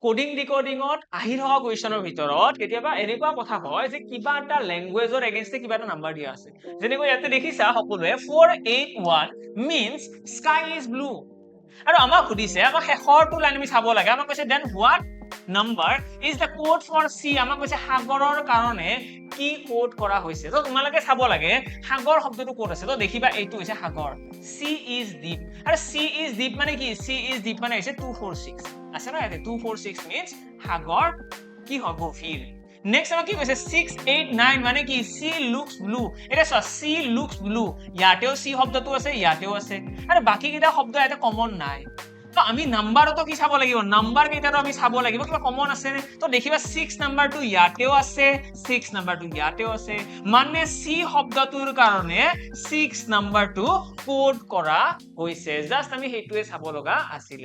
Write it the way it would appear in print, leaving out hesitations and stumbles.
coding ডিকোডিংত আহি থকা কুৱেশ্যনৰ ভিতৰত কেতিয়াবা এনেকুৱা কথা হয় যে কিবা এটা ল্যাঙ্গুৱেজৰ এগেইনষ্টে কিবা এটা নাম্বাৰ দিয়া আছে যেনেকৈ ইয়াতে দেখিছা সকলোৱে 481 means sky is blue আৰু আমাক সুধিছে আমাক শেষৰটো লাইন আমি চাব লাগে আমাক কৈছে then what number is the code for sea আমাক কৈছে সাগৰৰ কাৰণে কি কোড কৰা হৈছে তো তোমালোকে চাব লাগে সাগৰ শব্দটো কোড আছে তো দেখিবা এইটো হৈছে সাগৰ sea is deep আৰু sea is deep মানে কি sea is deep মানে হৈছে 246 আছে না ইয়াতে 246 means সাগৰ কি হ'ব গভীৰ নেক্সট আমাৰ কি কৈছে 689 মানে কি sea looks blue এটা চোৱা sea looks blue ইয়াতেও sea শব্দটো আছে ইয়াতেও আছে আৰু বাকি কিটা শব্দ ইয়াতে কমন নাই তো আমি নাম্বাৰটো কি চাব লাগিব নাম্বাৰ কেইটাটো আমি চাব লাগিব কিবা কমন আছে নে তো দেখিবা 6 নাম্বাৰটো ইয়াতেও আছে 6 নাম্বাৰটো ইয়াতেও আছে মানে সি শব্দটোৰ কাৰণে 6 নাম্বাৰটো কোড কৰা হৈছে জাস্ট আমি হেইটোৱে চাব লগা আছিল